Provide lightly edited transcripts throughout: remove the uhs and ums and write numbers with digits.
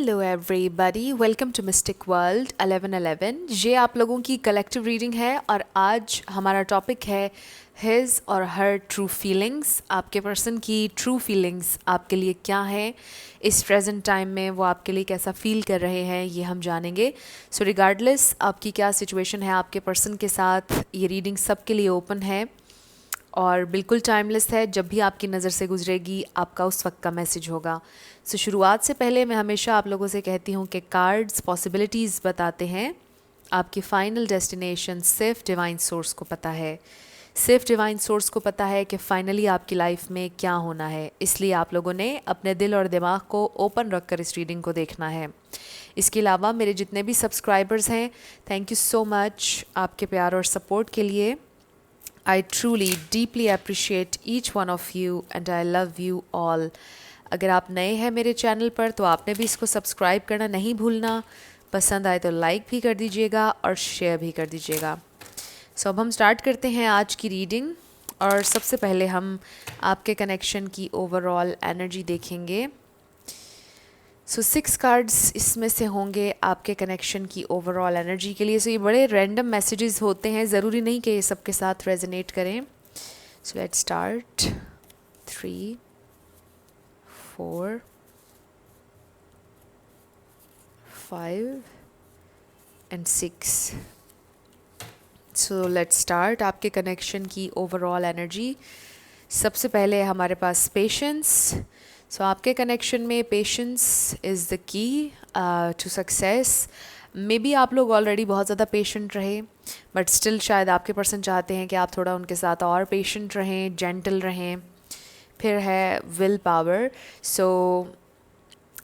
Hello everybody, welcome to Mystic World 1111। ये आप लोगों की कलेक्टिव रीडिंग है और आज हमारा टॉपिक है हिज और हर ट्रू फीलिंग्स। आपके पर्सन की ट्रू फीलिंग्स आपके लिए क्या है, इस प्रेजेंट टाइम में वो आपके लिए कैसा फील कर रहे हैं, ये हम जानेंगे। सो रिगार्डलेस आपकी क्या सिचुएशन है आपके पर्सन के साथ, ये रीडिंग सबके लिए ओपन है और बिल्कुल टाइमलेस है। जब भी आपकी नज़र से गुजरेगी आपका उस वक्त का मैसेज होगा। सो शुरुआत से पहले मैं हमेशा आप लोगों से कहती हूँ कि कार्ड्स पॉसिबिलिटीज़ बताते हैं, आपकी फ़ाइनल डेस्टिनेशन सिर्फ डिवाइन सोर्स को पता है। सिर्फ डिवाइन सोर्स को पता है कि फ़ाइनली आपकी लाइफ में क्या होना है। इसलिए आप लोगों ने अपने दिल और दिमाग को ओपन रख कर इस रीडिंग को देखना है। इसके अलावा मेरे जितने भी सब्सक्राइबर्स हैं, थैंक यू सो मच आपके प्यार और सपोर्ट के लिए। I truly, deeply appreciate each one of you and I love you all. अगर आप नए हैं मेरे चैनल पर तो आपने भी इसको सब्सक्राइब करना नहीं भूलना। पसंद आए तो लाइक भी कर दीजिएगा और शेयर भी कर दीजिएगा। सो अब हम स्टार्ट करते हैं आज की रीडिंग और सबसे पहले हम आपके कनेक्शन की ओवरऑल एनर्जी देखेंगे। सो 6 कार्ड्स इसमें से होंगे आपके कनेक्शन की ओवरऑल एनर्जी के लिए। सो ये बड़े रैंडम मैसेजेस होते हैं, ज़रूरी नहीं कि ये सबके साथ रेजोनेट करें। So let's start. 3 4 5 and 6। So let's start आपके कनेक्शन की ओवरऑल एनर्जी। सबसे पहले हमारे पास पेशेंस। सो आपके कनेक्शन में patience is the key to success. Maybe आप लोग ऑलरेडी बहुत ज़्यादा पेशेंट रहे, बट स्टिल शायद आपके पर्सन चाहते हैं कि आप थोड़ा उनके साथ और पेशेंट रहें, जेंटल रहें। फिर है will power. So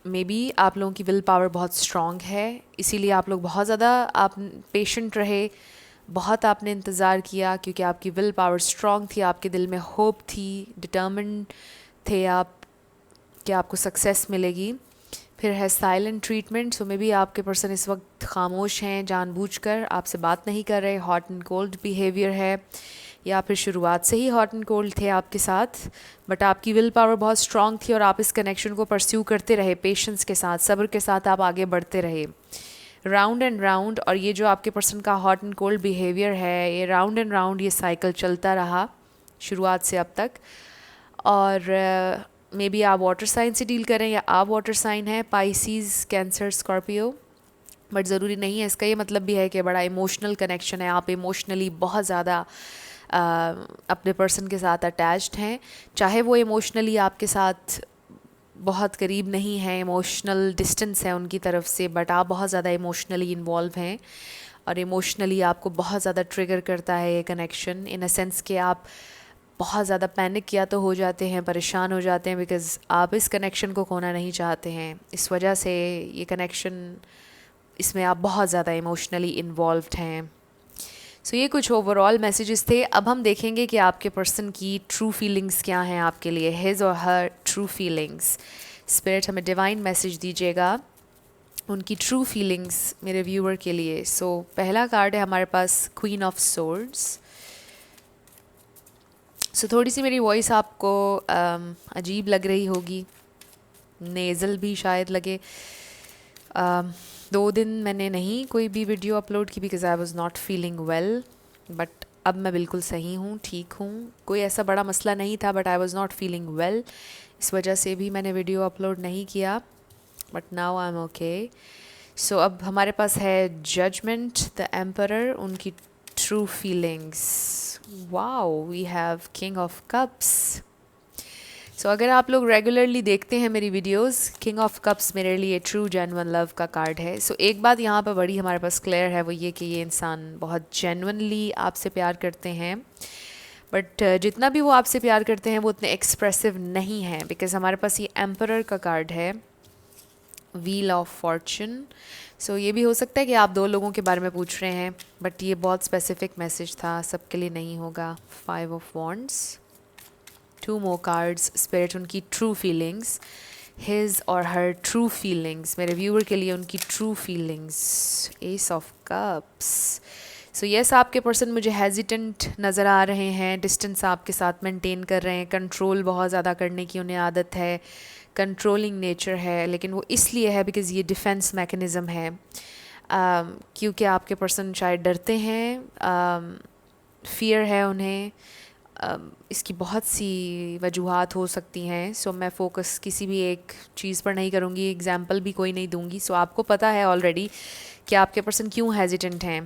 maybe आप लोगों की विल पावर बहुत स्ट्रॉन्ग है, इसीलिए आप लोग बहुत ज़्यादा आप पेशेंट रहे, बहुत आपने इंतज़ार किया क्योंकि आपकी विल पावर स्ट्रॉन्ग थी, आपके दिल में होप थी, डिटर्मिन्ड थे आप कि आपको सक्सेस मिलेगी। फिर है silent treatment. So may be आपके पर्सन इस वक्त खामोश हैं, जानबूझकर आपसे बात नहीं कर रहे, हॉट एंड कोल्ड बिहेवियर है, या फिर शुरुआत से ही हॉट एंड कोल्ड थे आपके साथ, बट आपकी विल पावर बहुत स्ट्रॉन्ग थी और आप इस कनेक्शन को परस्यू करते रहे, पेशेंस के साथ, सब्र के साथ आप आगे बढ़ते रहे। राउंड एंड राउंड, और ये जो आपके पर्सन का हॉट एंड कोल्ड बिहेवियर है, ये राउंड एंड राउंड ये साइकिल चलता रहा शुरुआत से अब तक। और मे बी आप वाटर साइन से डील करें या आप वाटर साइन है, पाइसीज़, कैंसर, स्कॉर्पियो, बट ज़रूरी नहीं है। इसका ये मतलब भी है कि बड़ा इमोशनल कनेक्शन है, आप इमोशनली बहुत ज़्यादा अपने पर्सन के साथ अटैच्ड हैं, चाहे वो इमोशनली आपके साथ बहुत करीब नहीं है, इमोशनल डिस्टेंस है उनकी तरफ से, बट आप बहुत ज़्यादा इमोशनली इन्वॉल्व हैं और इमोशनली आपको बहुत ज़्यादा ट्रिगर करता है ये कनेक्शन, इन अ सेंस कि आप बहुत ज़्यादा पैनिक किया तो हो जाते हैं, परेशान हो जाते हैं, बिकॉज़ आप इस कनेक्शन को खोना नहीं चाहते हैं। इस वजह से ये कनेक्शन, इसमें आप बहुत ज़्यादा इमोशनली इन्वॉल्व्ड हैं। सो ये कुछ ओवरऑल मैसेजेस थे। अब हम देखेंगे कि आपके पर्सन की ट्रू फीलिंग्स क्या हैं आपके लिए, हिज और हर ट्रू फीलिंग्स। स्पिरिट हमें डिवाइन मैसेज दीजिएगा उनकी ट्रू फीलिंग्स मेरे व्यूअर के लिए। सो पहला कार्ड है हमारे पास क्वीन ऑफ सोर्ड्स। सो थोड़ी सी मेरी वॉइस आपको अजीब लग रही होगी, नेज़ल भी शायद लगे। 2 दिन मैंने नहीं कोई भी वीडियो अपलोड की because I was not feeling well, but अब मैं बिल्कुल सही हूँ, ठीक हूँ, कोई ऐसा बड़ा मसला नहीं था, but I was not feeling well, इस वजह से भी मैंने वीडियो अपलोड नहीं किया, but now I am okay. So अब हमारे पास है जजमेंट, द एम्परर, उनकी true feelings. Wow, we have king of cups. So अगर आप लोग रेगुलरली देखते हैं मेरी वीडियोस, किंग ऑफ कप्स मेरे लिए ट्रू जेन्युइन लव का कार्ड है। सो एक बात यहाँ पर बड़ी हमारे पास क्लियर है, वो ये कि ये इंसान बहुत जेन्युइनली आपसे प्यार करते हैं, बट जितना भी वो आपसे प्यार करते हैं वो उतने एक्सप्रेसिव नहीं हैं, बिकॉज़ हमारे पास ये एम्परर का कार्ड है, व्हील ऑफ फॉर्चून। सो ये भी हो सकता है कि आप 2 लोगों के बारे में पूछ रहे हैं, बट ये बहुत स्पेसिफिक मैसेज था, सबके लिए नहीं होगा। 5 of wands, 2 more cards. Spirit उनकी ट्रू फीलिंग्स, हिज और हर ट्रू फीलिंग्स, मेरे व्यूअर के लिए उनकी true feelings. S of cups. So yes, आपके पर्सन मुझे हेजिटेंट नज़र आ रहे हैं, डिस्टेंस आपके साथ मेंटेन कर रहे हैं, कंट्रोल बहुत ज़्यादा करने की उन्हें आदत है, कंट्रोलिंग नेचर है, लेकिन वो इसलिए है बिकॉज़ ये डिफेंस मैकेनिज़्म है। क्योंकि आपके पर्सन शायद डरते हैं, फ़ियर है उन्हें। इसकी बहुत सी वजूहात हो सकती हैं। सो मैं फ़ोकस किसी भी एक चीज़ पर नहीं करूँगी, एग्जांपल भी कोई नहीं दूँगी। सो आपको पता है ऑलरेडी कि आपके पर्सन क्यों हेजिटेंट हैं।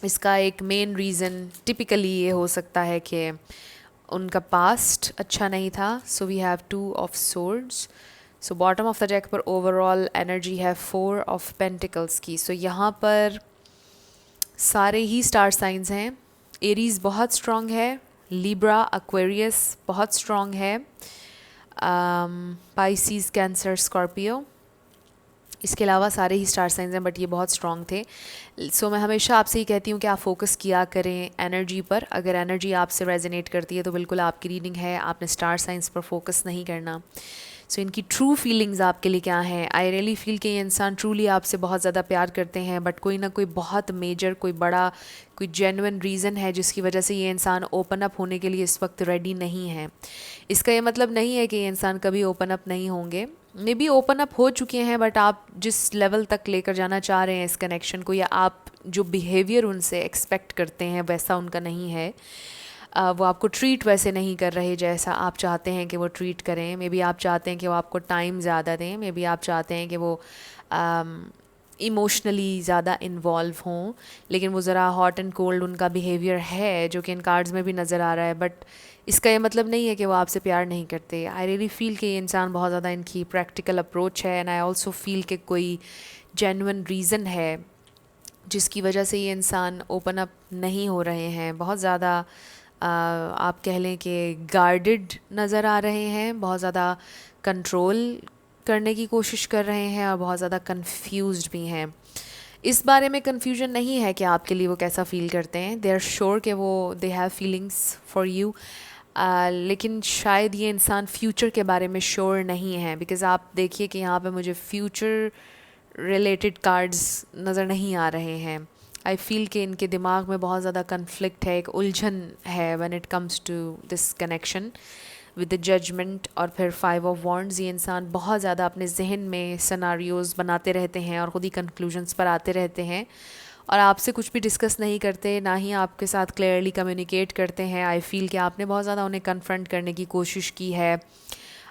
इसका एक मेन रीज़न टिपिकली ये हो सकता है कि उनका पास्ट अच्छा नहीं था। So we have 2 of swords. So bottom of the deck पर ओवरऑल एनर्जी है 4 ऑफ पेंटिकल्स की। सो यहाँ पर सारे ही स्टार साइंस हैं। एरीज बहुत स्ट्रॉन्ग है, लिब्रा एक्वेरियस बहुत स्ट्रॉन्ग है, पाइसीज कैंसर स्कॉर्पियो, इसके अलावा सारे ही स्टार साइंस हैं बट ये बहुत स्ट्रॉन्ग थे। सो मैं हमेशा आपसे ही कहती हूँ कि आप फोकस किया करें एनर्जी पर। अगर एनर्जी आपसे रेजोनेट करती है तो बिल्कुल आपकी रीडिंग है, आपने स्टार साइंस पर फोकस नहीं करना। सो इनकी ट्रू फीलिंग्स आपके लिए क्या हैं? आई रियली फील कि ये इंसान ट्रूली आपसे बहुत ज़्यादा प्यार करते हैं, बट कोई ना कोई बहुत मेजर, कोई बड़ा, कोई जेन्युइन रीज़न है जिसकी वजह से ये इंसान ओपन अप होने के लिए इस वक्त रेडी नहीं है। इसका ये मतलब नहीं है कि ये इंसान कभी ओपन अप नहीं होंगे, मे बी ओपन अप हो चुके हैं, बट आप जिस लेवल तक लेकर जाना चाह रहे हैं इस कनेक्शन को, या आप जो बिहेवियर उनसे एक्सपेक्ट करते हैं वैसा उनका नहीं है। वो आपको ट्रीट वैसे नहीं कर रहे जैसा आप चाहते हैं कि वो ट्रीट करें। मे बी आप चाहते हैं कि वो आपको टाइम ज़्यादा दें, मे बी आप चाहते हैं कि वो इमोशनली ज़्यादा इन्वॉल्व हों, लेकिन वो ज़रा हॉट एंड कोल्ड उनका बिहेवियर है जो कि इन कार्ड्स में भी नज़र आ रहा है। बट इसका ये मतलब नहीं है कि वो आपसे प्यार नहीं करते। आई रियली फील कि ये इंसान बहुत ज़्यादा इनकी प्रैक्टिकल अप्रोच है, एंड आई ऑल्सो फील कि कोई जेन्युइन रीज़न है जिसकी वजह से ये इंसान ओपन अप नहीं हो रहे हैं। बहुत ज़्यादा आप कह लें कि गार्डेड नज़र आ रहे हैं, बहुत ज़्यादा कंट्रोल करने की कोशिश कर रहे हैं और बहुत ज़्यादा कंफ्यूज्ड भी हैं। इस बारे में कंफ्यूजन नहीं है कि आपके लिए वो कैसा फ़ील करते हैं। दे आर श्योर कि वो they have feelings for you, लेकिन शायद ये इंसान फ्यूचर के बारे में श्योर नहीं है। बिकॉज़ आप देखिए कि यहाँ पे मुझे फ्यूचर रिलेटेड कार्ड्स नज़र नहीं आ रहे हैं। आई फील कि इनके दिमाग में बहुत ज़्यादा कन्फ्लिक्ट है, एक उलझन है when it comes to this connection with the judgement और फिर 5 ऑफ वॉन्ड्स। ये इंसान बहुत ज़्यादा अपने जहन में सिनारियोज़ बनाते रहते हैं और ख़ुद ही कंक्लूजन्स पर आते रहते हैं, और आपसे कुछ भी डिस्कस नहीं करते, ना ही आपके साथ क्लियरली कम्युनिकेट करते हैं। आई फील कि आपने बहुत ज़्यादा उन्हें कन्फ्रंट करने की कोशिश की है,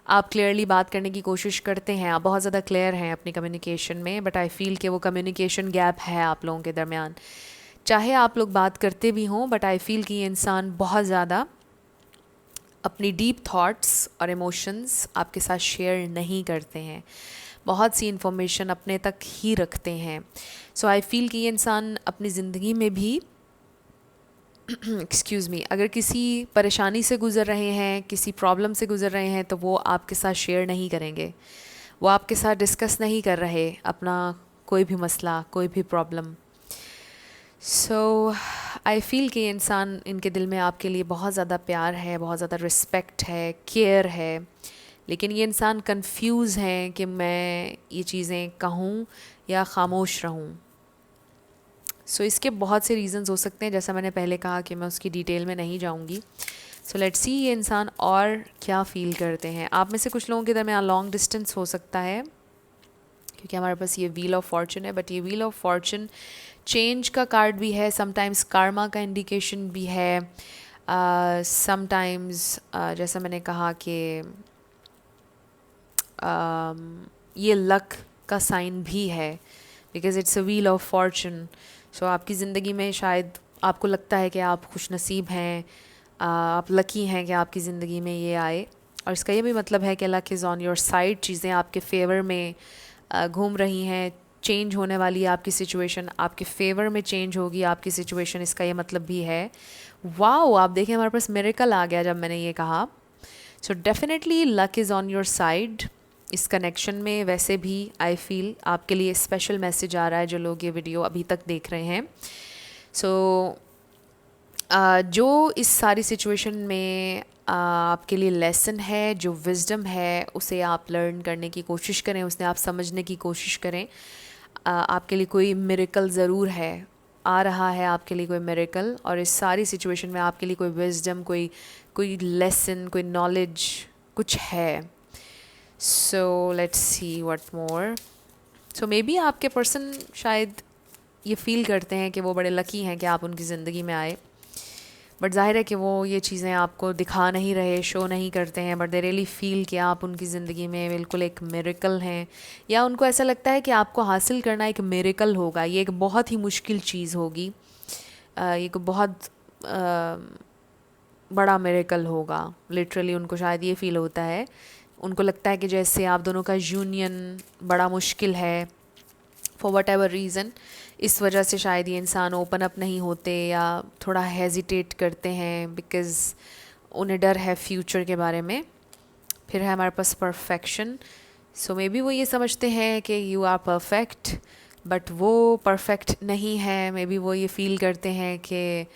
आप क्लियरली बात करने की कोशिश करते हैं, आप बहुत ज़्यादा क्लियर हैं अपनी कम्युनिकेशन में, बट आई फील कि वो कम्युनिकेशन गैप है आप लोगों के दरमियान। चाहे आप लोग बात करते भी हों, बट आई फील कि ये इंसान बहुत ज़्यादा अपनी डीप थॉट्स और इमोशंस आपके साथ शेयर नहीं करते हैं, बहुत सी इन्फॉर्मेशन अपने तक ही रखते हैं। सो आई फील कि ये इंसान अपनी ज़िंदगी में भी एक्सक्यूज़ मी, अगर किसी परेशानी से गुज़र रहे हैं, किसी प्रॉब्लम से गुज़र रहे हैं, तो वो आपके साथ शेयर नहीं करेंगे, वो आपके साथ डिस्कस नहीं कर रहे अपना कोई भी मसला, कोई भी प्रॉब्लम। सो आई फील कि ये इंसान, इनके दिल में आपके लिए बहुत ज़्यादा प्यार है, बहुत ज़्यादा रिस्पेक्ट है, केयर है, लेकिन ये इंसान कंफ्यूज हैं कि मैं ये चीज़ें कहूँ या ख़ामोश रहूँ। सो इसके बहुत से रीज़न्स हो सकते हैं, जैसा मैंने पहले कहा कि मैं उसकी डिटेल में नहीं जाऊँगी। सो लेट्स सी ये इंसान और क्या फ़ील करते हैं। आप में से कुछ लोगों के दरमियान लॉन्ग डिस्टेंस हो सकता है, क्योंकि हमारे पास ये व्हील ऑफ फॉर्चून है, बट ये व्हील ऑफ फॉर्चून चेंज का कार्ड भी है, समटाइम्स कार्मा का इंडिकेशन भी है, समटाइम्स जैसा मैंने कहा कि ये लक का साइन भी है, because it's a wheel of fortune. So आपकी ज़िंदगी में शायद आपको लगता है कि आप खुश नसीब हैं, आप लकी हैं कि आपकी ज़िंदगी में ये आए, और इसका ये भी मतलब है कि luck is on your side, चीज़ें आपके फेवर में घूम रही हैं, चेंज होने वाली है आपकी सिचुएशन, आपके फेवर में चेंज होगी आपकी सिचुएशन, इसका ये मतलब भी है। वाओ, आप देखें हमारे पास मिरेकल आ गया जब मैंने ये कहा। So definitely luck is on your side इस कनेक्शन में। वैसे भी आई फील आपके लिए स्पेशल मैसेज आ रहा है जो लोग ये वीडियो अभी तक देख रहे हैं। सो जो इस सारी सिचुएशन में आपके लिए लेसन है, जो विजडम है, उसे आप लर्न करने की कोशिश करें, उसे आप समझने की कोशिश करें। आपके लिए कोई मिरेकल ज़रूर है, आ रहा है आपके लिए कोई मिरेकल, और इस सारी सिचुएशन में आपके लिए कोई विजडम, कोई लेसन, कोई नॉलेज कुछ है। So let's see what more. So may be आपके पर्सन शायद ये फील करते हैं कि वो बड़े लकी हैं कि आप उनकी ज़िंदगी में आए, बट ज़ाहिर है कि वो ये चीज़ें आपको दिखा नहीं रहे, शो नहीं करते हैं, बट दे रियली फील कि आप उनकी ज़िंदगी में बिल्कुल एक मिरेकल हैं, या उनको ऐसा लगता है कि आपको हासिल करना एक मिरेकल होगा, ये एक बहुत ही मुश्किल चीज़ होगी, ये एक बहुत बड़ा मिरेकल होगा. लिटरली उनको शायद ये फ़ील होता है, उनको लगता है कि जैसे आप दोनों का यूनियन बड़ा मुश्किल है फॉर वट एवर रीज़न. इस वजह से शायद ये इंसान ओपन अप नहीं होते या थोड़ा हेजिटेट करते हैं, बिकॉज़ उन्हें डर है फ्यूचर के बारे में. फिर है हमारे पास परफेक्शन. सो मे बी वो ये समझते हैं कि यू आर परफेक्ट, बट वो परफेक्ट नहीं है. मे बी वो ये फील करते हैं कि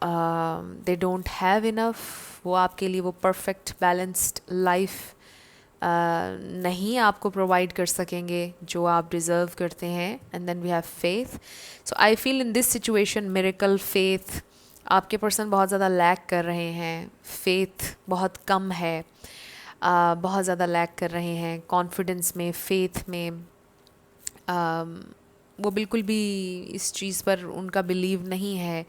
दे डोंट हैव इनफ, वो आपके लिए वो परफेक्ट बैलेंस्ड लाइफ नहीं आपको प्रोवाइड कर सकेंगे जो आप डिज़र्व करते हैं. And then we have faith. So I feel in this situation miracle faith आपके पर्सन बहुत ज़्यादा लैक कर रहे हैं. फेथ बहुत कम है, बहुत ज़्यादा लैक कर रहे हैं कॉन्फिडेंस में, फेथ में. वो बिल्कुल भी इस चीज़ पर उनका बिलीव नहीं है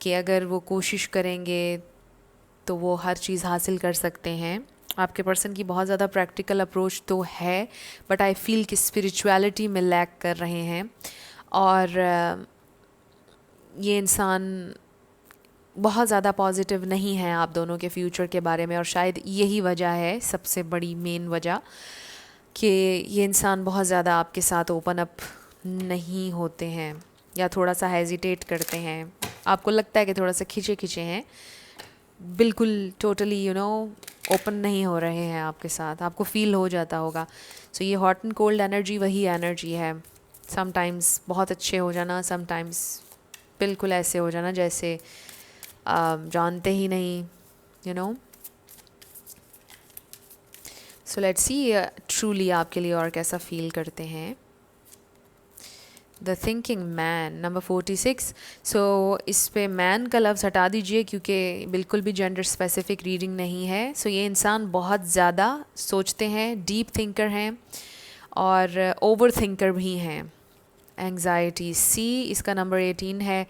कि अगर वो कोशिश करेंगे तो वो हर चीज़ हासिल कर सकते हैं. आपके पर्सन की बहुत ज़्यादा प्रैक्टिकल अप्रोच तो है, बट आई फील कि स्पिरिचुअलिटी में लैक कर रहे हैं. और ये इंसान बहुत ज़्यादा पॉजिटिव नहीं है आप दोनों के फ्यूचर के बारे में, और शायद यही वजह है, सबसे बड़ी मेन वजह, कि ये इंसान बहुत ज़्यादा आपके साथ ओपन अप नहीं होते हैं या थोड़ा सा हेजिटेट करते हैं. आपको लगता है कि थोड़ा सा खिंचे खिंचे हैं, बिल्कुल टोटली ओपन नहीं हो रहे हैं आपके साथ, आपको फील हो जाता होगा. सो ये हॉट एंड कोल्ड एनर्जी वही एनर्जी है. समटाइम्स बहुत अच्छे हो जाना, समटाइम्स बिल्कुल ऐसे हो जाना जैसे जानते ही नहीं, सो लेट्स सी ट्रूली आपके लिए और कैसा फील करते हैं. The thinking man number 46. सो इस पे मैन का लफ्ज़ हटा दीजिए क्योंकि बिल्कुल भी जेंडर स्पेसिफिक रीडिंग नहीं है. सो ये इंसान बहुत ज़्यादा सोचते हैं, डीप थिंकर हैं और ओवर थिंकर भी हैं. एंग्जाइटी सी इसका नंबर 18 है.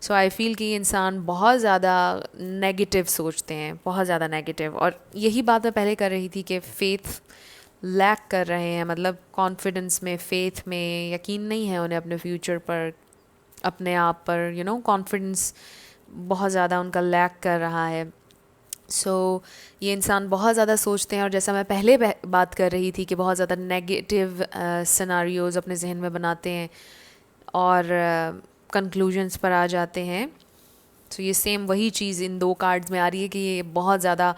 सो आई फील कि ये इंसान बहुत ज़्यादा नेगेटिव सोचते हैं, बहुत ज़्यादा नेगेटिव. और यही बात मैं पहले कर रही थी कि फेथ लैक कर रहे हैं, मतलब कॉन्फिडेंस में, फेथ में, यकीन नहीं है उन्हें अपने फ्यूचर पर, अपने आप पर. कॉन्फिडेंस बहुत ज़्यादा उनका लैक कर रहा है. सो ये इंसान बहुत ज़्यादा सोचते हैं, और जैसा मैं पहले बात कर रही थी कि बहुत ज़्यादा नेगेटिव सिनारियोज़ अपने जहन में बनाते हैं और कंक्लूजन्स पर आ जाते हैं. सो ये सेम वही चीज़ इन दो कार्ड्स में आ रही है कि ये बहुत ज़्यादा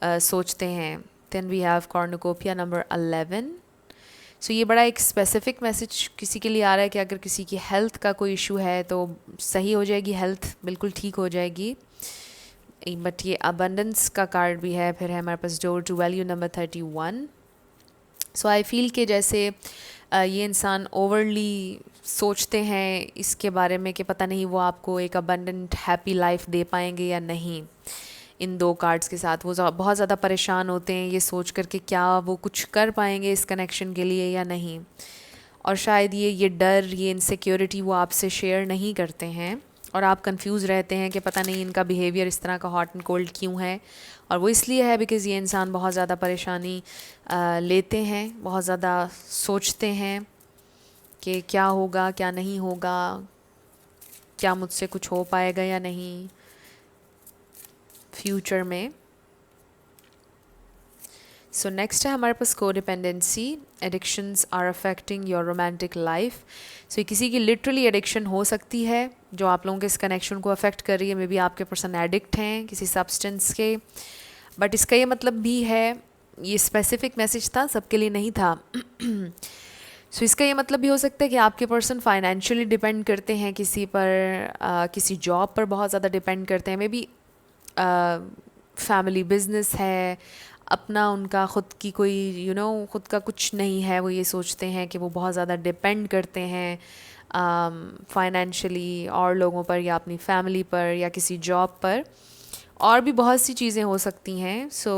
सोचते हैं. Then we have cornucopia number 11. So ये बड़ा एक स्पेसिफिक मैसेज किसी के लिए आ रहा है कि अगर किसी की हेल्थ का कोई इशू है तो सही हो जाएगी, हेल्थ बिल्कुल ठीक हो जाएगी. बट ये अबंडेंस का कार्ड भी है. फिर है हमारे पास door to value number 31. So I feel कि जैसे ये इंसान ओवरली सोचते हैं इसके बारे में कि पता नहीं वो आपको एक अबंडेंट हैप्पी लाइफ दे पाएंगे या नहीं. इन दो कार्ड्स के साथ वो बहुत ज़्यादा परेशान होते हैं ये सोच कर कि क्या वो कुछ कर पाएंगे इस कनेक्शन के लिए या नहीं. और शायद ये डर, ये इनसिक्योरिटी वो आपसे शेयर नहीं करते हैं, और आप कंफ्यूज रहते हैं कि पता नहीं इनका बिहेवियर इस तरह का हॉट एंड कोल्ड क्यों है. और वो इसलिए है बिकॉज़ ये इंसान बहुत ज़्यादा परेशानी लेते हैं, बहुत ज़्यादा सोचते हैं कि क्या होगा, क्या नहीं होगा, क्या मुझसे कुछ हो पाएगा या नहीं फ्यूचर में. सो नेक्स्ट है हमारे पास codependency. Addictions are affecting your romantic life. So किसी की लिटरली एडिक्शन हो सकती है जो आप लोगों के इस कनेक्शन को अफेक्ट कर रही है. मे बी आपके पर्सन एडिक्ट हैं किसी सब्सटेंस के, बट इसका ये मतलब भी है, ये स्पेसिफिक मैसेज था, सबके लिए नहीं था. सो इसका ये मतलब भी हो सकता है कि आपके पर्सन फाइनेंशियली डिपेंड करते हैं किसी पर, किसी जॉब पर बहुत ज़्यादा डिपेंड करते हैं. मे बी फैमिली बिजनेस है, अपना उनका ख़ुद की कोई ख़ुद का कुछ नहीं है. वो ये सोचते हैं कि वो बहुत ज़्यादा डिपेंड करते हैं फाइनेंशियली और लोगों पर, या अपनी फैमिली पर, या किसी जॉब पर. और भी बहुत सी चीज़ें हो सकती हैं। सो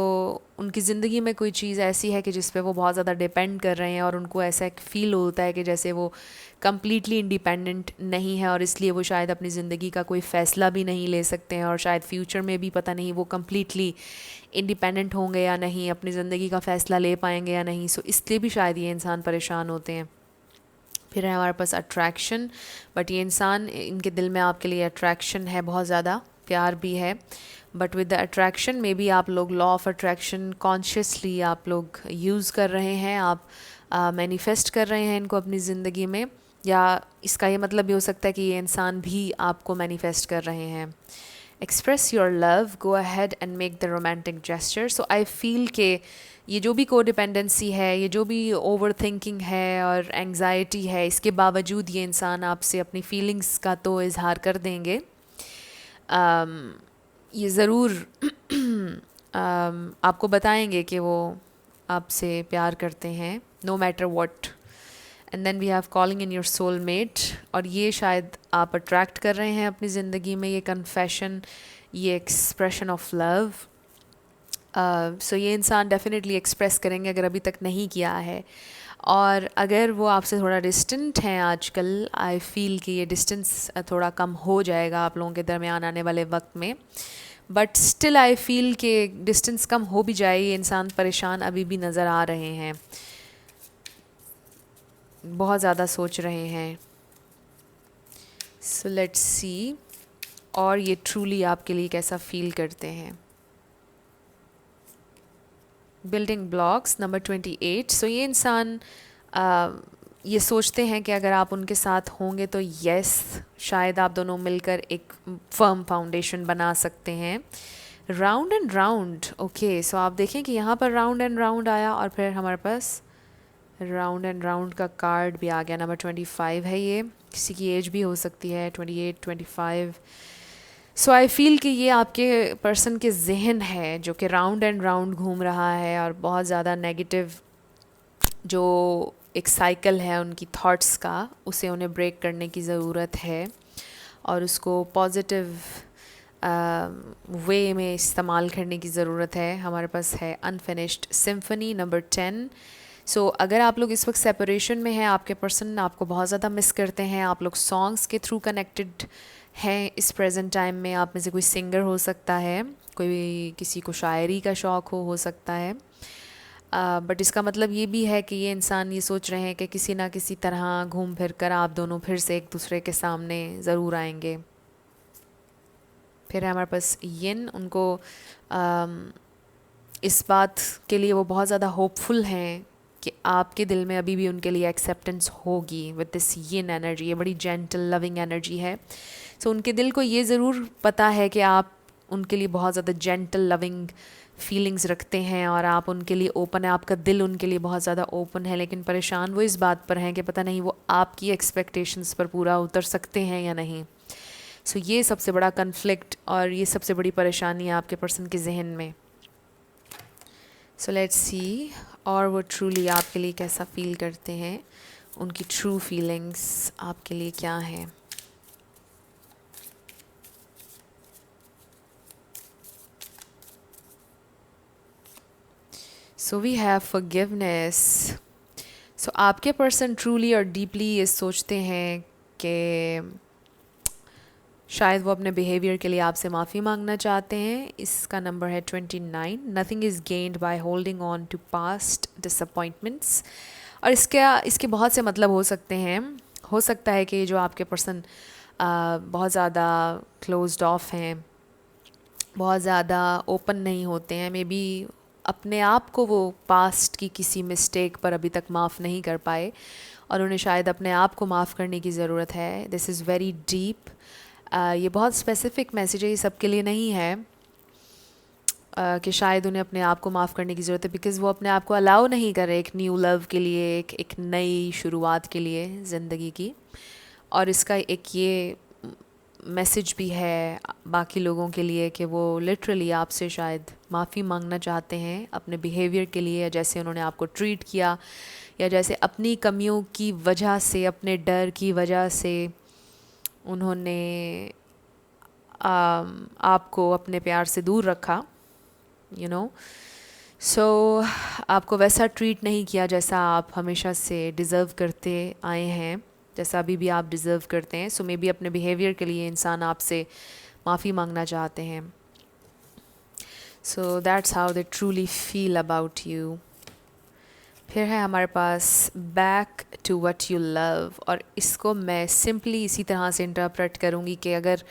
उनकी ज़िंदगी में कोई चीज़ ऐसी है कि जिस पे वो बहुत ज़्यादा डिपेंड कर रहे हैं और उनको ऐसा एक फ़ील होता है कि जैसे वो कम्प्लीटली इंडिपेंडेंट नहीं है, और इसलिए वो शायद अपनी ज़िंदगी का कोई फ़ैसला भी नहीं ले सकते हैं, और शायद फ्यूचर में भी पता नहीं वो कम्प्लीटली इंडिपेंडेंट होंगे या नहीं, अपनी ज़िंदगी का फ़ैसला ले पाएंगे या नहीं। सो इसलिए भी शायद ये इंसान परेशान होते हैं। फिर है हमारे पास अट्रैक्शन, बट ये इंसान, इनके दिल में आपके लिए अट्रैक्शन है, बहुत ज़्यादा प्यार भी है, but with the attraction may be आप लोग लॉ ऑफ अट्रैक्शन कॉन्शियसली आप लोग यूज़ कर रहे हैं, आप मैनिफेस्ट कर रहे हैं इनको अपनी ज़िंदगी में, या इसका ये मतलब भी हो सकता है कि ये इंसान भी आपको मैनिफेस्ट कर रहे हैं। Express your love, go ahead and make the romantic gesture. So I feel के ये जो भी कोडिपेंडेंसी है, ये जो भी ओवर थिंकिंग है और एंग्जाइटी है, इसके बावजूद ये इंसान आपसे अपनी फीलिंग्स का तो इजहार कर देंगे। ये ज़रूर आपको बताएंगे कि वो आपसे प्यार करते हैं, no matter what. And then we have calling in your soulmate, और ये शायद आप अट्रैक्ट कर रहे हैं अपनी ज़िंदगी में, ये कन्फेशन, ये एक्सप्रेशन ऑफ लव। सो ये इंसान डेफिनेटली एक्सप्रेस करेंगे अगर अभी तक नहीं किया है, और अगर वो आपसे थोड़ा डिस्टेंट हैं आजकल, आई फील कि ये डिस्टेंस थोड़ा कम हो जाएगा आप लोगों के दरमियान आने वाले वक्त में, बट स्टिल आई फील कि डिस्टेंस कम हो भी जाए, ये इंसान परेशान अभी भी नज़र आ रहे हैं, बहुत ज़्यादा सोच रहे हैं। सो लेट्स सी, और ये ट्रूली आपके लिए कैसा फील करते हैं। Building blocks number 28। सो ये इंसान ये सोचते हैं कि अगर आप उनके साथ होंगे तो यस, शायद आप दोनों मिलकर एक फर्म फाउंडेशन बना सकते हैं। राउंड एंड राउंड, ओके, सो आप देखें कि यहाँ पर राउंड एंड राउंड आया, और फिर हमारे पास राउंड एंड राउंड का कार्ड भी आ गया। नंबर 25 है ये, किसी की एज भी हो सकती है, 28, 25। सो आई फील कि ये आपके पर्सन के जहन है जो कि राउंड एंड राउंड घूम रहा है, और बहुत ज़्यादा नेगेटिव जो एक साइकिल है उनकी थॉट्स का, उसे उन्हें ब्रेक करने की ज़रूरत है, और उसको पॉजिटिव वे में इस्तेमाल करने की ज़रूरत है। हमारे पास है अनफिनिश्ड सिम्फनी नंबर 10। सो अगर आप लोग इस वक्त सेपरेशन में हैं, आपके पर्सन आपको बहुत ज़्यादा मिस करते हैं, आप लोग सॉन्ग्स के थ्रू कनेक्टेड हैं इस प्रेजेंट टाइम में, आप में से कोई सिंगर हो सकता है, कोई किसी को शायरी का शौक़ हो सकता है, बट इसका मतलब ये भी है कि ये इंसान ये सोच रहे हैं कि किसी ना किसी तरह घूम फिर कर आप दोनों फिर से एक दूसरे के सामने ज़रूर आएंगे। फिर है हमारे पास यिन, उनको इस बात के लिए वो बहुत ज़्यादा होपफुल हैं कि आपके दिल में अभी भी उनके लिए एक्सेप्टेंस होगी विद दिस यिन एनर्जी। ये बड़ी जेंटल लविंग एनर्जी है। सो उनके दिल को ये ज़रूर पता है कि आप उनके लिए बहुत ज़्यादा जेंटल लविंग फीलिंग्स रखते हैं, और आप उनके लिए ओपन है, आपका दिल उनके लिए बहुत ज़्यादा ओपन है, लेकिन परेशान वो इस बात पर हैं कि पता नहीं वो आपकी एक्सपेक्टेशंस पर पूरा उतर सकते हैं या नहीं। सो ये सबसे बड़ा कन्फ्लिक्ट और ये सबसे बड़ी परेशानी है आपके पर्सन के जहन में। सो लेट्स सी, और वो ट्रूली आपके लिए कैसा फील करते हैं, उनकी ट्रू फीलिंग्स आपके लिए क्या हैं। So we have forgiveness. So आपके पर्सन ट्रूली और डीपली ये सोचते हैं कि शायद वो अपने बिहेवियर के लिए आपसे माफ़ी मांगना चाहते हैं। इसका नंबर है 29। Nothing is gained by holding on to past disappointments. और इसके बहुत से मतलब हो सकते हैं। हो सकता है कि जो आपके पर्सन बहुत ज़्यादा क्लोज्ड ऑफ हैं, बहुत ज़्यादा ओपन नहीं होते हैं, मे बी अपने आप को वो पास्ट की किसी मिस्टेक पर अभी तक माफ़ नहीं कर पाए, और उन्हें शायद अपने आप को माफ़ करने की ज़रूरत है। This is very deep. ये बहुत स्पेसिफिक मैसेज है, ये सबके लिए नहीं है कि शायद उन्हें अपने आप को माफ़ करने की ज़रूरत है, बिकॉज़ वो अपने आप को अलाउ नहीं कर रहे एक न्यू लव के लिए, एक नई शुरुआत के लिए ज़िंदगी की। और इसका एक ये मैसेज भी है बाकी लोगों के लिए कि वो लिटरली आपसे शायद माफ़ी मांगना चाहते हैं अपने बिहेवियर के लिए, या जैसे उन्होंने आपको ट्रीट किया, या जैसे अपनी कमियों की वजह से, अपने डर की वजह से उन्होंने आपको अपने प्यार से दूर रखा, यू नो। सो आपको वैसा ट्रीट नहीं किया जैसा आप हमेशा से डिज़र्व करते आए हैं, जैसा अभी भी आप डिज़र्व करते हैं। सो मे बी अपने बिहेवियर के लिए इंसान आपसे माफ़ी मांगना चाहते हैं। So that's how they truly feel about you. फिर है हमारे पास back to what you love, और इसको मैं सिंपली इसी तरह से इंटरप्रेट करूँगी कि अगर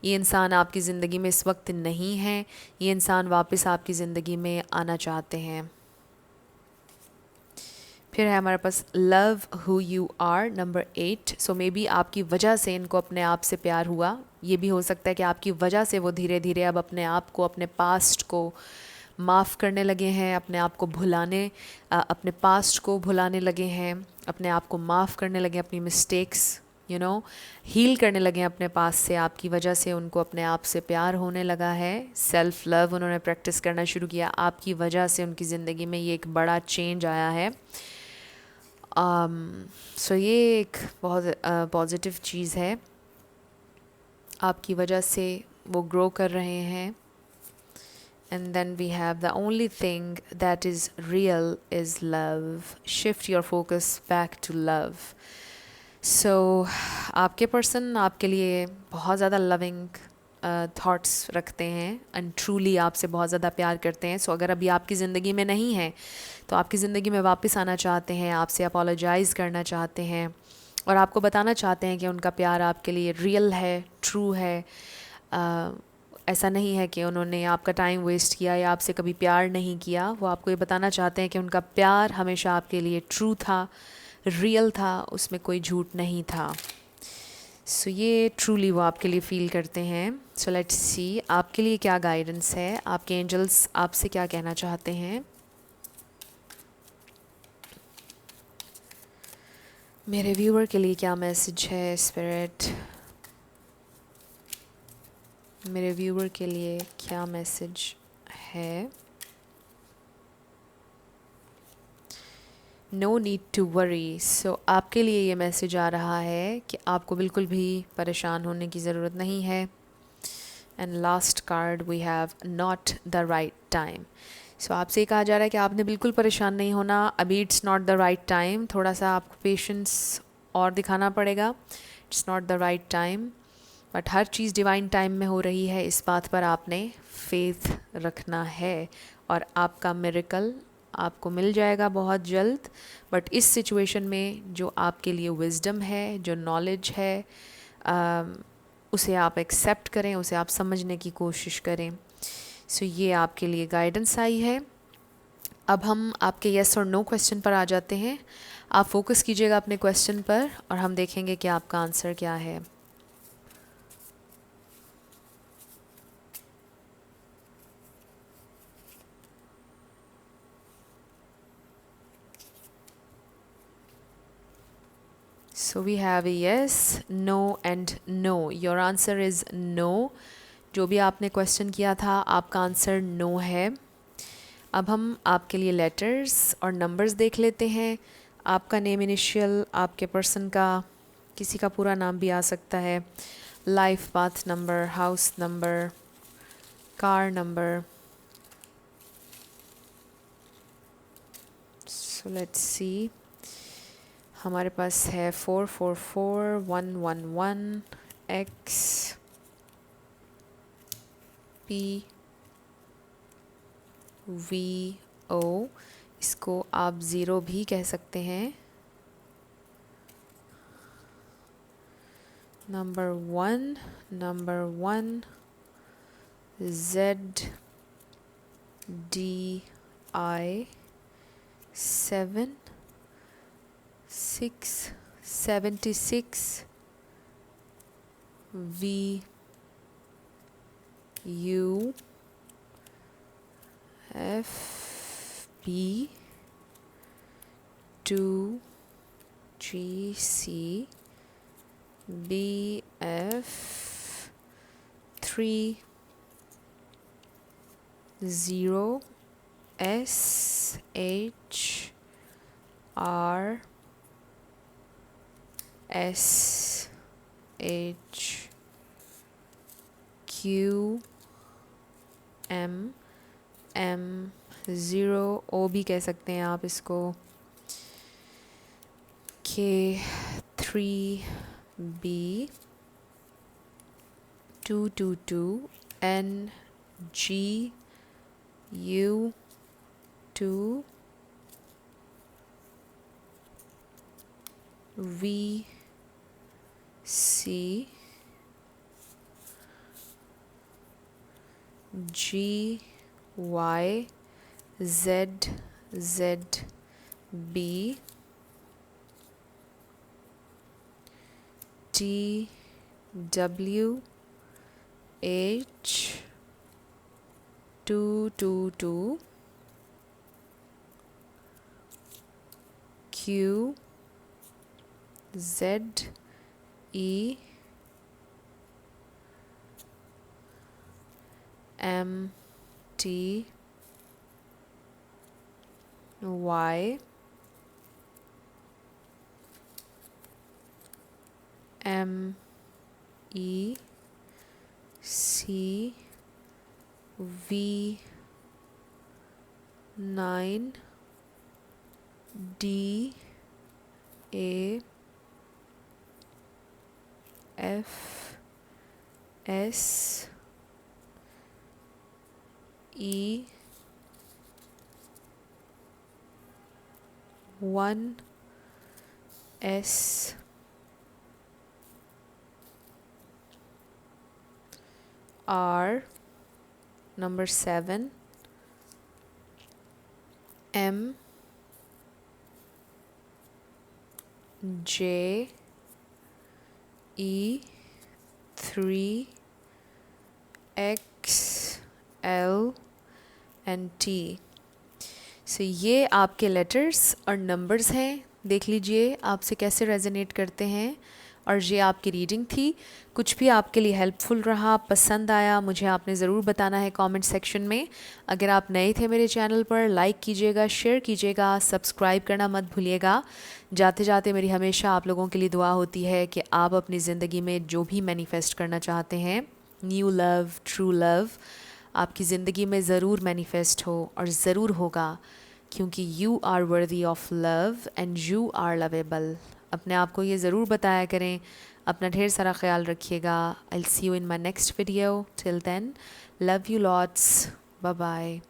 ये इंसान आपकी ज़िंदगी में इस वक्त नहीं है, ये इंसान वापस आपकी ज़िंदगी में आना चाहते हैं। फिर है हमारे पास love who you are, number 8। So maybe आपकी वजह से इनको अपने आप से प्यार हुआ। ये भी हो सकता है कि आपकी वजह से वो धीरे धीरे अब अपने आप को, अपने पास्ट को माफ़ करने लगे हैं, अपने आप को अपने पास्ट को भुलाने लगे हैं, अपने आप को माफ़ करने लगे, अपनी मिस्टेक्स हील करने लगे हैं अपने पास से। आपकी वजह से उनको अपने आप से प्यार होने लगा है, सेल्फ लव उन्होंने प्रैक्टिस करना शुरू किया। आपकी वजह से उनकी ज़िंदगी में ये एक बड़ा चेंज आया है। सो ये एक बहुत पॉजिटिव चीज़ है। आपकी वजह से वो ग्रो कर रहे हैं। And then we have the only thing that is real is love. Shift your focus back to love. So आपके पर्सन आपके लिए बहुत ज़्यादा लविंग थॉट्स रखते हैं एंड ट्रूली आपसे बहुत ज़्यादा प्यार करते हैं। सो अगर अभी आपकी ज़िंदगी में नहीं है तो आपकी ज़िंदगी में वापस आना चाहते हैं, आपसे अपोलोजाइज़ करना चाहते हैं और आपको बताना चाहते हैं कि उनका प्यार आपके लिए रियल है, ट्रू है। ऐसा नहीं है कि उन्होंने आपका टाइम वेस्ट किया या आपसे कभी प्यार नहीं किया। वो आपको ये बताना चाहते हैं कि उनका प्यार हमेशा आपके लिए ट्रू था, रियल था, उसमें कोई झूठ नहीं था। सो ये ट्रूली वो आपके लिए फ़ील करते हैं। सो लेट्स सी आपके लिए क्या गाइडेंस है, आपके एंजल्स आपसे क्या कहना चाहते हैं। मेरे व्यूअर के लिए क्या मैसेज है स्पिरिट, मेरे व्यूअर के लिए क्या मैसेज है। No need to worry. So आपके लिए ये मैसेज आ रहा है कि आपको बिल्कुल भी परेशान होने की ज़रूरत नहीं है। And last card we have not the right time. So आपसे कहा जा रहा है कि आपने बिल्कुल परेशान नहीं होना, अभी it's not the right time. थोड़ा सा आपको पेशेंस और दिखाना पड़ेगा। It's not the right time, but her cheese divine time में हो रही है, इस बात पर आपने फेथ रखना है और आपका मिरेकल आपको मिल जाएगा बहुत जल्द। बट इस सिचुएशन में जो आपके लिए विजडम है, जो नॉलेज है, उसे आप एक्सेप्ट करें, उसे आप समझने की कोशिश करें। सो ये आपके लिए गाइडेंस आई है। अब हम आपके येस और नो क्वेश्चन पर आ जाते हैं। आप फोकस कीजिएगा अपने क्वेश्चन पर और हम देखेंगे कि आपका आंसर क्या है। So we have a yes, no and no. Your answer is no. जो भी आपने क्वेश्चन किया था आपका आंसर नो है। अब हम आपके लिए लेटर्स और नंबर्स देख लेते हैं। आपका नेम इनिशियल, आपके पर्सन का किसी का पूरा नाम भी आ सकता है, life path number, house number, car number. So let's see, हमारे पास है 444111 एक्स पी वी ओ, इसको आप ज़ीरो भी कह सकते हैं। Number 1 Z D I 76 V U F B 2 G C B F 3 0 S H R S H Q M M 0 O भी कह सकते हैं आप इसको, K 3 B 2 2 2 N G U 2 V C G Y Z Z B T W H 2 2 2 Q Z E M T Y M E C V 9 D A F S E 1 S R number 7 M J E 3 X L and T। सो ये आपके letters और numbers हैं, देख लीजिए आपसे कैसे resonate करते हैं। और ये आपकी रीडिंग थी। कुछ भी आपके लिए हेल्पफुल रहा, पसंद आया, मुझे आपने ज़रूर बताना है कमेंट सेक्शन में। अगर आप नए थे मेरे चैनल पर, लाइक कीजिएगा, शेयर कीजिएगा, सब्सक्राइब करना मत भूलिएगा। जाते जाते मेरी हमेशा आप लोगों के लिए दुआ होती है कि आप अपनी ज़िंदगी में जो भी मैनिफेस्ट करना चाहते हैं, न्यू लव, ट्रू लव, आपकी ज़िंदगी में ज़रूर मैनिफेस्ट हो और ज़रूर होगा, क्योंकि you are worthy of love and you are lovable. अपने आप को ये ज़रूर बताया करें। अपना ढेर सारा ख्याल रखिएगा। I will see you in my next video. Till then, love you lots, bye bye.